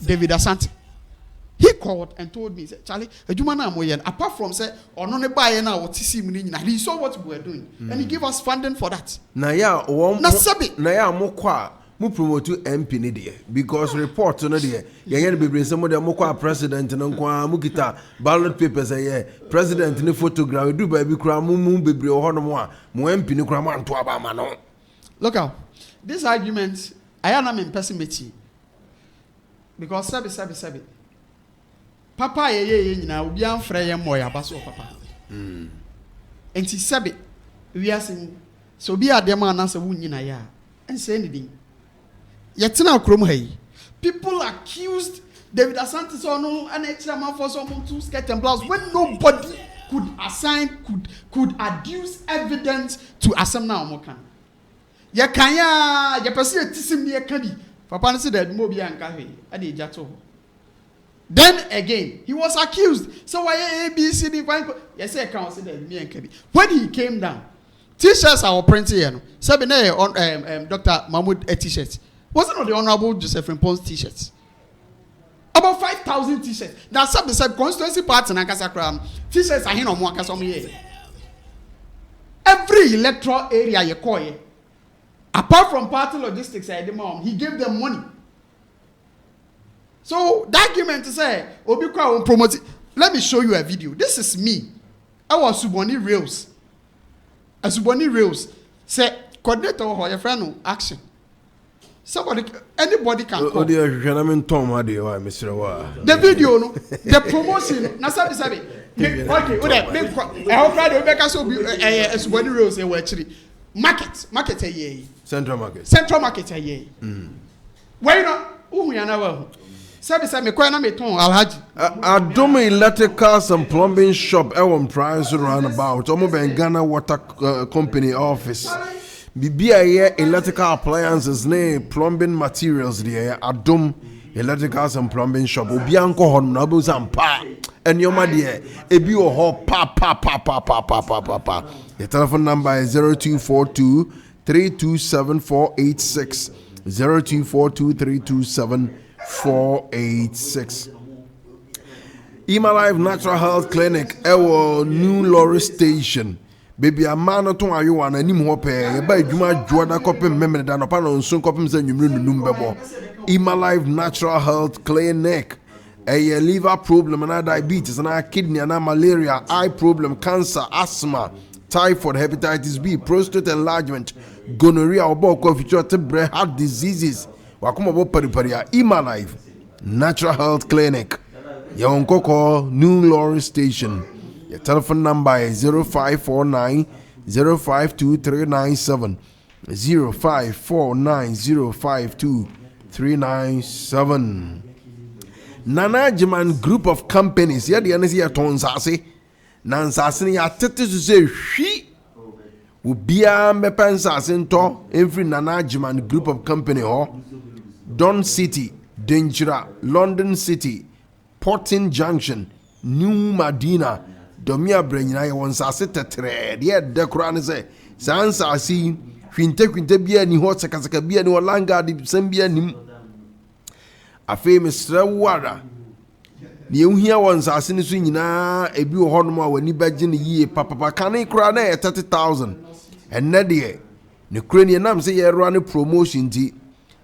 David Asante. He called and told me, said, Charlie, apart from say, or no buy now what he saw what we were doing. And he gave us funding for that. Naya mokwa mu promote MP ni de because report no de ye be bring some of the mokwa president no kwa mu kita ballot papers president ni photograph do ba bi kura mu bebre ho no mo a mo MP ni kura mo anto aba ma no. Look out. This argument I am in person because sabi Papa ye nyina obi amfra ye moy abaso papa. Enti sebe we asin so obi adem anasa wu nyina ya ense anything. Ye tena krom hayi. People accused David Asante so no and chairman for some to skirt and blouse when nobody could assign could adduce evidence to asem na omokan. Ye kan ya ye pese etisim ne ye kan bi. Papa no say that mo bi anka hwe ade ejato. Then again, he was accused. So why A, B, C, D, yes, I can't say that me and Kevin. When he came down, t-shirts are printed here. Sabine on Dr. Mahmoud a t-shirt. Wasn't the Honorable Joseph Rimpon's t-shirts? About 5,000 t-shirts. Now some constituency parts in Akasakram t-shirts are here on Mwakasomi. Every electoral area you call it, apart from party logistics, he gave them money. So the argument to say, Obikwa will promote it. Let me show you a video. This is me. I was Suboni Rails. A Suboni Rails. Say, coordinator or your friend, action. Somebody, anybody can call. The video, no, the promotion, Nasabi. Okay, I hope Friday, Rebecca so a Suboni Rails actually. Market a year. Central market a year. Why not? Who we are now? Adome Electricals and Plumbing Shop Ewon Price roundabout Omo Ghana Water Company office BBI electrical appliances ne plumbing materials there Adome Electricals and Plumbing Shop Obianko hon na bu zampa enyoma there ebi o ho pa the telephone number is 0242 327 0242 327 486. Ima Life Natural Health Clinic ewo New Lorry Station. Baby a man to ayo an anim ho pe e ba adwuma dwoda kopem memene da no pa no nso kopem sa nwumre nunum bebo. Ima Life Natural Health Clinic. A liver problem and diabetes and kidney and malaria, eye problem, cancer, asthma, typhoid, hepatitis B, prostate enlargement, gonorrhea, heart diseases. Wakuma bo pariparia Ima Life Natural Health Clinic. Your Nkoko New Lorry Station. Your telephone number is 0549 052397 0549 052397. Nana Jiman Group of Companies. Yadi anesi ya tonsase. Nansase ya tete to say she. Ubia mepensa into every Nana Jiman Group of Company or Don City, Dangira, London City, Portin Junction, New Medina, Domia Brenya wansase tetre. Ye dekura se sansa si kwinte bia ni ho sekaseka bia ni olanga di sembia nim. Afe mesra wara ni ehia wansase ni so nyina ebi wo hono a wani baje ni yie papa kan kura na 30,000 enne de ne kura ni nam se ye ro ne promotion di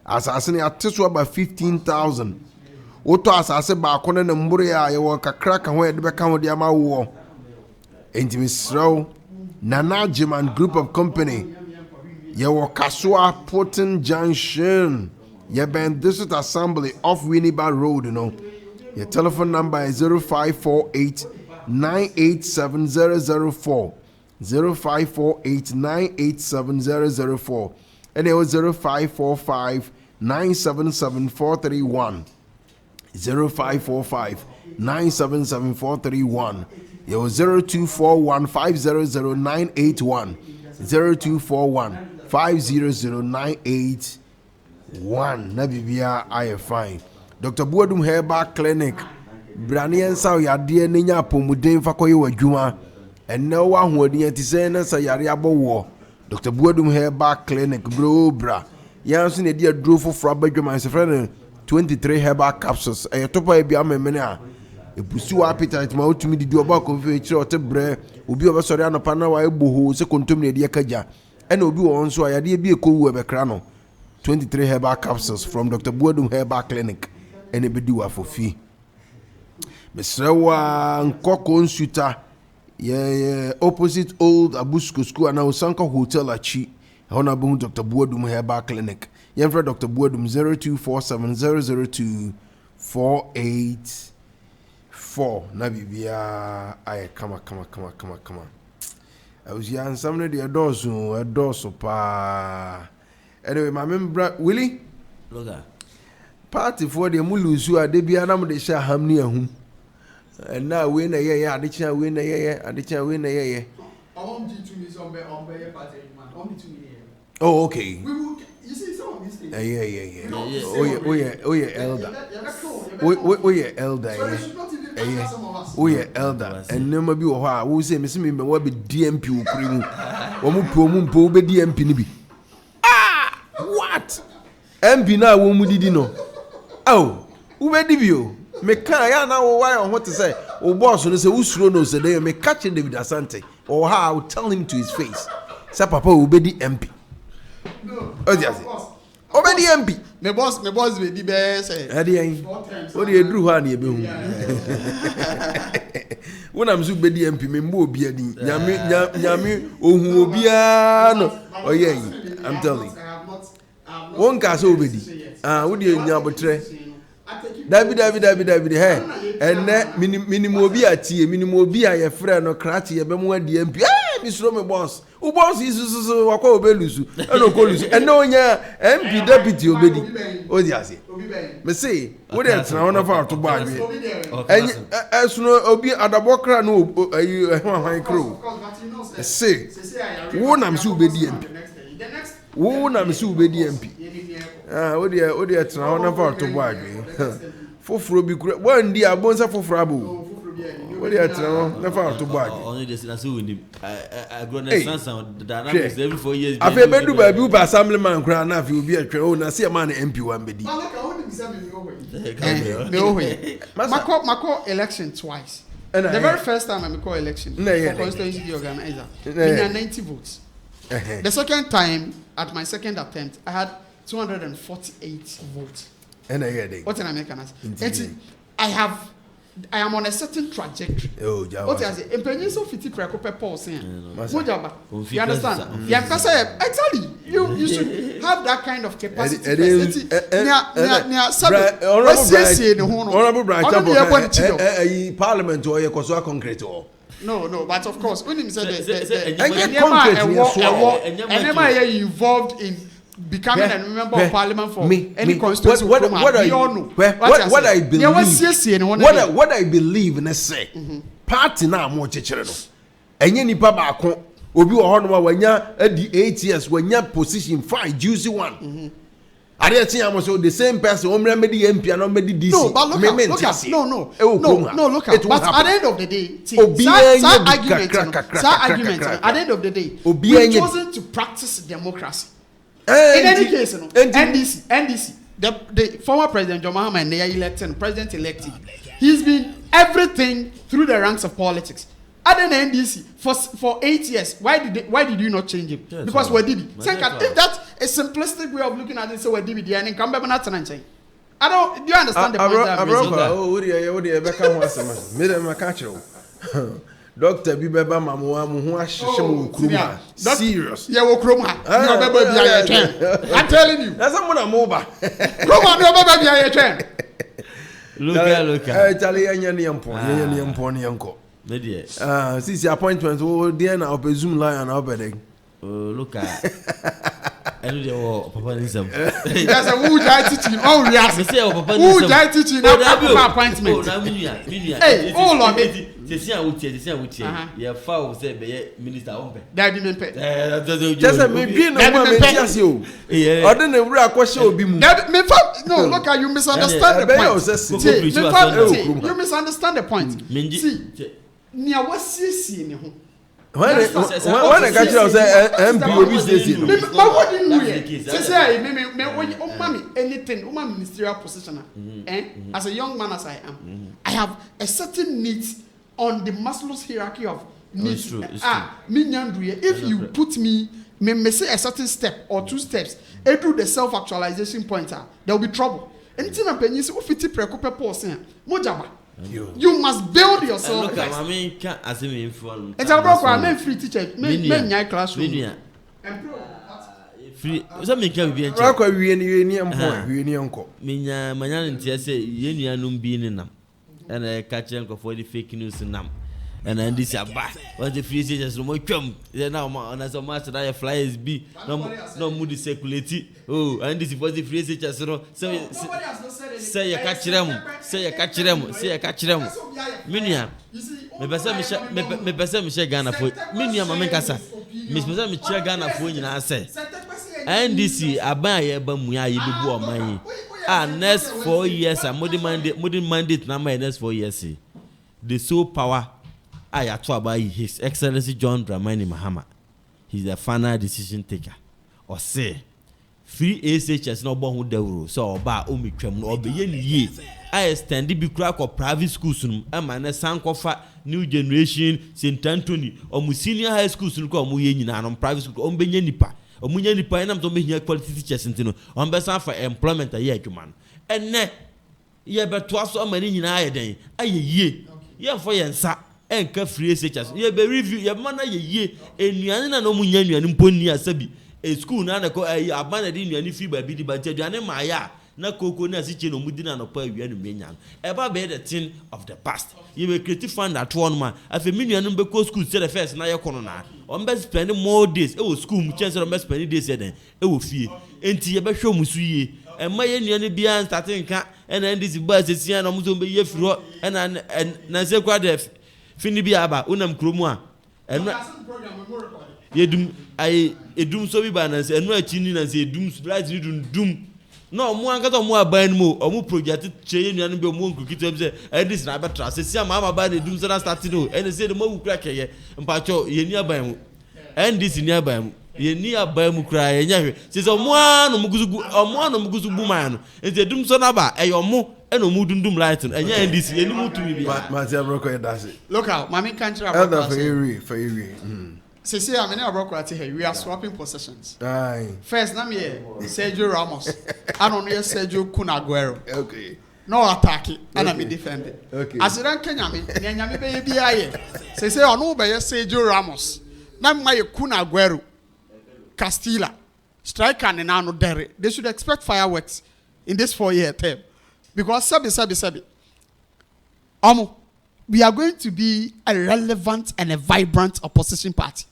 asase ni ateso about 15,000 woto asase baako ne mbure a yɛwɔ kakra ka ho yɛde bɛka ho de ama wo enti mesrɛw Nana Jiman Group of Company yɛwɔ Kasua Porton Junction yɛbɛn District Assembly off Winneba Road your telephone number is 0548 987 004 987 and it was 0545 977 431 0545 977 431 it was 0241 500 981 0241 500 981 na bibia I fine Dr. Buodum Herbal Clinic Branian Sao Yadia Ninya Pomudin Fakoye Wajuma and no one would yet say Nasa Yariabo War. Dr. Buodum Herbal Clinic Bra Yansin a dear drew for Frabajum and friend 23 herbal capsules. A topa biame mena. A pursue appetite my to me do about convey or te bre will be over Soriano Panawa Buhu, second to me dear Kaja and will be on so I did be a cool web crano 23 herbal capsules from Dr. Buodum Herbal Clinic. And it be do for fee. Mesrewa Nkoko Nsuta opposite old Abusko School and Sanka Hotel Achi. Honorable Dr. Buodum Herbal Clinic. Yemfra Dr. Buodum 0247002484. Nabibia I come. I was young somebody a dozo pa. Anyway, my member Willie. Look Party for the Mulusu are debia nam de sha hamni ahum. And now win a year, addition win a year. Oh, okay. You see some of these things. Yeah. Oh, yeah, elder. Oh, yeah, elder. Oh, yeah, elder. And no maybe who say, Miss Me, what be DMP will bring. Omu be DMP nibi. Ah, what? MP now won't did oh, who made you? Me can ya now why on what to say? Oh, boss, when say who's no say they may catch David Asante or how I will tell him to his face. Say Papa will be the MP. No. Oh, yes. Over the MP. My boss will be best. What do you do? Honey, when I'm so bad, MP, me more be a Yami, oh, no. Oh, yeah, I'm telling you. One cast already. What do you know about David, hey, and that minimum be a tea, minimum be a friend or cratty, a bemo DMP. Miss Roman boss, who boss is Wako Belusu, and no, yeah, MP deputy obedi. Oh, yes, me say, what else now on about to buy me? And as no obi at the Bokra no, you a crew. Say, one I'm so DMP. One I'm so DMP. What do you try on about to buy me? For Froby, one dear bonza for Frabu. What do you try never to buy? Only this is I grown a son, the dynamics every 4 years. I feel better by you by assemblyman grand enough, you'll be a train. I see a man MP one bedi. Mako election twice. The very first time I call election for constituency organizer, we had 90 votes. The second time, at my second attempt, I had 248 votes. And I hear what an American I am on a certain trajectory. Oh, what is it? Impedance of 50 Paul saying, you understand? Exactly. You should have that kind of capacity. Honorable Parliament or your concrete or. No, but of course, when he said that, involved in becoming a member of parliament for any constituency. What I believe in say party now more chechero. Enye nipa baako obi wo hono wanya di 8 years wanya position fine juicy one. Are you saying the same person omre me di MP and omre di DC? No, but look at but at the end of the day, argument at the end of the day, we've chosen to practice democracy. In any case, NDC, the former President John Mahama and they elected president-elect, he's been everything through the ranks of politics. Other than NDC for 8 years, why did you not change him? Yeah, because we're DB. Second, if that's a simplistic way of looking at it, so we're DB, and come back and I don't. Do you understand the point I'm making? Oh, what do you back on once? Madam, I catch you. Doctor, be beba mamu who has Kruma. Serious. Yeah, well, Kruma. No, baby, I'm telling you. That's someone a moba. Kruma, no, baby, I attend. Look. Charlie, and Uncle. Since the appointment, oh, dear, now, presume lion opening. Look at. I know Papa Nisam. There's a wood I teaching. Oh, yes. I say, Papa Wood I teaching. Appointment. Hey, all of it. Yeah, foul said, Minister Ombe. Daddy Mempe. Just a maybe no one tells you. I don't know where I question be. No, look at you misunderstand the point. You misunderstand the point. See, near what's this? When I catch you, I say, MPOB station. But what didn't we say? Mommy, anything, woman ministerial position. As a young man as I am, I have a certain need on the Maslow's hierarchy of needs. If you put me, may say a certain step or 2 steps, and do the self-actualization pointer, there will be trouble. Anything I'm paying, so if it's preoccuped person, mojaba. You must build yourself. Look, I mean, can't as me inform. It's a broker. I'm free teacher. Men classroom. Free. Something can be a job. We any uncle. Minya, my auntie say, Yenia num being in them, and I catch uncle for the fake news in them. And then this is bad. What the free teachers no more come. Then now, and as a master, I flyers be no moody circulating. Oh, and this is what the free teachers say you catch them. Say you catch them. Say you catch them. Minia, me person Michelle Ghana for Minia Mamenkasa. Miss Person Michelle Ghana for you. I say, and this is a buy a bamuya you be born money. Next 4 years, a modern mandate number next 4 years. The sole power. I talk about His Excellency John Dramani Mahama. He's the final decision taker. Or say, free ASHS no born with the rule. So about Omicron or be ye. I extend the big crack of private schools. I'm an Sankofa new generation St. Anthony or Musinia High School soon come on private school on Benyanipa. Or Munyanipa and I'm to make here quality teachers in on best for employment a year, man. And net, yeah, but twice so many in a day. Aye, ye. Yeah, for your sa. Enka free teachers ye be review ye mana ye enuane na no munya enuane mponi asabi e school na ko abana de enuane fi ba bi di ba aduane ma ya na koko na si che no mudi na no pa awia no menya e ba be the thing of the past ye be creative fund at one man afi menuane be ko school say the first na ye kono na on be spend more days e wo school mu chance on be spend days e den e wo fie enti ye be hwe mu su ye e ma ye enuane bia starting ka e na ndisi ba sesia na mu so be ye firo e na se kwa def Fini biaba unam kromu a enu yedum ai edum so bi ba na se enu achini na se edum right ni dum no mo anka to mo aban mu o mo project cheye nuanu be mo nkukito bi se edis na betra se sia ma ba na edum so na start no ene se de mo wukura keye mpacho ye ni aban mu ndis ni aban mu ye ni aban mu kura ye nya hwe se so mo anu muguzu bu man no ente edum so na ba e yo mo eno mu dundum light no enya ndis ye ni mu tumi bi ma se broko that's it look out mami can't try about for say I'm in a broko at here we are swapping possessions aye first na me Sergio Ramos I don't know Sergio Aguero okay no attack and I me defend it okay as ran Kenya me nyame be bi aye say ono be Sergio Ramos na my Aguero Castilla striker and now no dere they should expect fireworks in this 4-year term. Because sabi, we are going to be a relevant and a vibrant opposition party.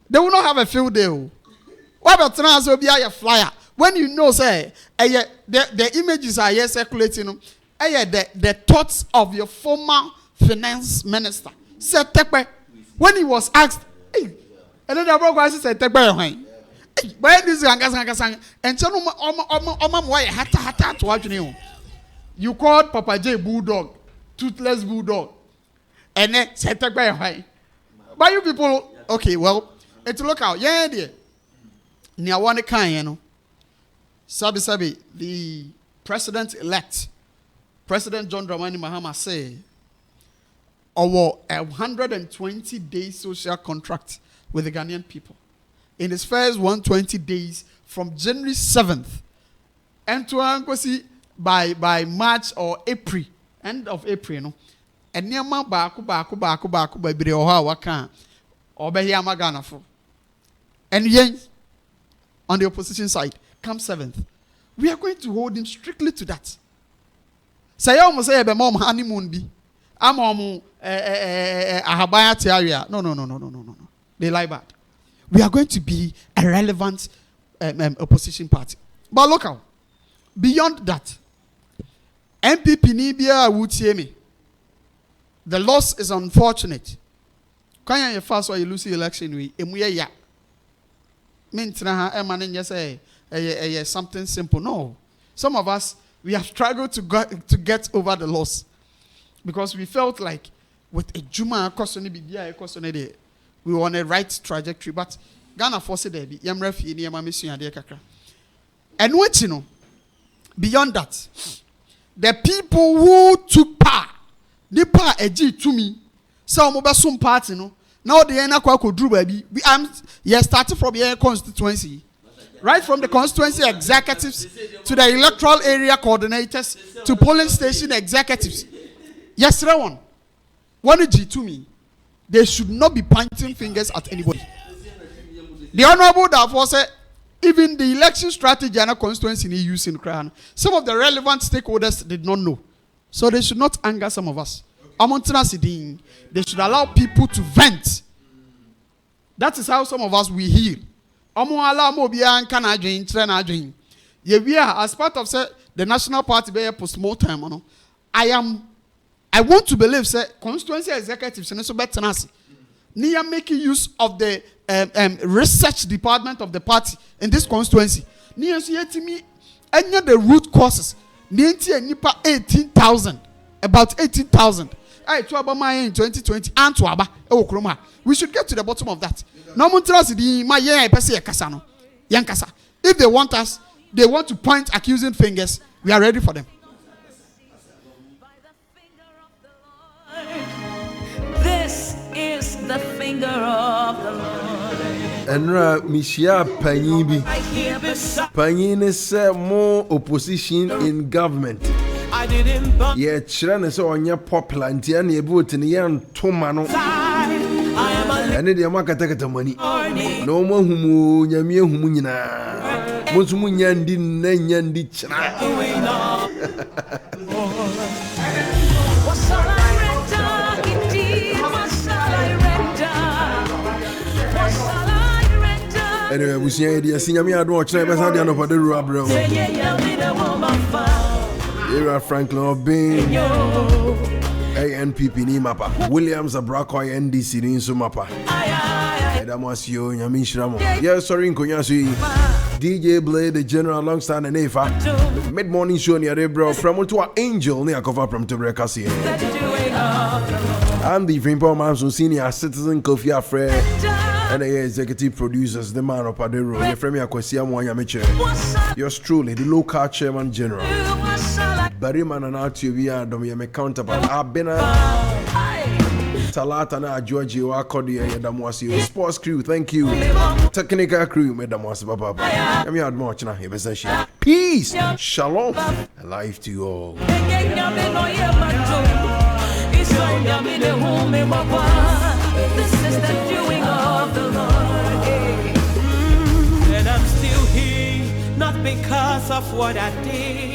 They will not have a field day. What about trans will be a flyer? When you know, say, the images are here circulating, the thoughts of your former finance minister. Said when he was asked, hey, and then the broker said, but this is and so hata to watch you called Papa J bulldog, toothless bulldog, and then said but you people okay, well, it's look out, yeah, dear. Near one kind, you know. Sabi, the president-elect, President John Dramani Mahama say, our 120-day social contract with the Ghanaian people. In his first 120 days from January 7th, and to by March or April, end of April, no. And near my baku by Brio Waka or Behiyama Ghana for. And yen on the opposition side, come 7th. We are going to hold him strictly to that. Say almost say a mom honeymoon be. I'm a Habaya area. No. They lie bad. We are going to be a relevant opposition party. But look out. Beyond that, MPP Nibia would say me. The loss is unfortunate. Can you fast or you lose the election? We ya. Say something simple. No. Some of us, we have struggled to get over the loss because we felt like with a Juma we were on a right trajectory. But Ghana forced it. And what you know, beyond that, the people who took part, they part a G to me. Some of us some party, no. Now the end could do baby. Started from your constituency. Right from the constituency executives to the electoral area coordinators to polling station executives. Yes, one. One G to me. They should not be pointing fingers at anybody. The Honorable therefore said, even the election strategy and constituency they use in Crown, some of the relevant stakeholders did not know. So they should not anger some of us. They should allow people to vent. That is how some of us we heal. As part of the National Party post-mortem, I want to believe constituency executives are making use of the research department of the party in this constituency. The root causes. 18,000. About 18,000. In 2020 and we should get to the bottom of that. If they want us, they want to point accusing fingers, we are ready for them. This is the finger of the Lord. Enra Mishia Panyibi. Panyin is more opposition in government. Yeah, children is on your popular and Tiani boot in the young Tomano. And the Amakataka money. No more humu, Yamia Humunina. Mosumunyan din Nanyan ditch. Anyway, we see the senior me. I don't watch the AnopaDawuro, bro. Era Franklin Obin, ANPP ni mapa. Williams Abrakoy NDC ni so mapa. Edamasio Nyami Shramo. Yes, sorry Nkonyasu. DJ Blade the General alongside the Nefa. Mid-morning show ni ade bro. From to our Angel ni cover from Tobrekasi. I'm the Frimpo Manso Senior Citizen Kofi Afre. And the executive producers, the man of AnopaDawuro, your friend Yakwesiam Wanyameche. Yours truly, the local chairman general. Bariman and Artuvia, Domiame counterpart. Abena Talata na Georgie Wakodi and Damwasi. Sports crew, thank you. Technical crew, Madam Wasababa. I'm here at March now. Peace, shalom, and life to you all. This is the doing of the Lord. And I'm still here, not because of what I did.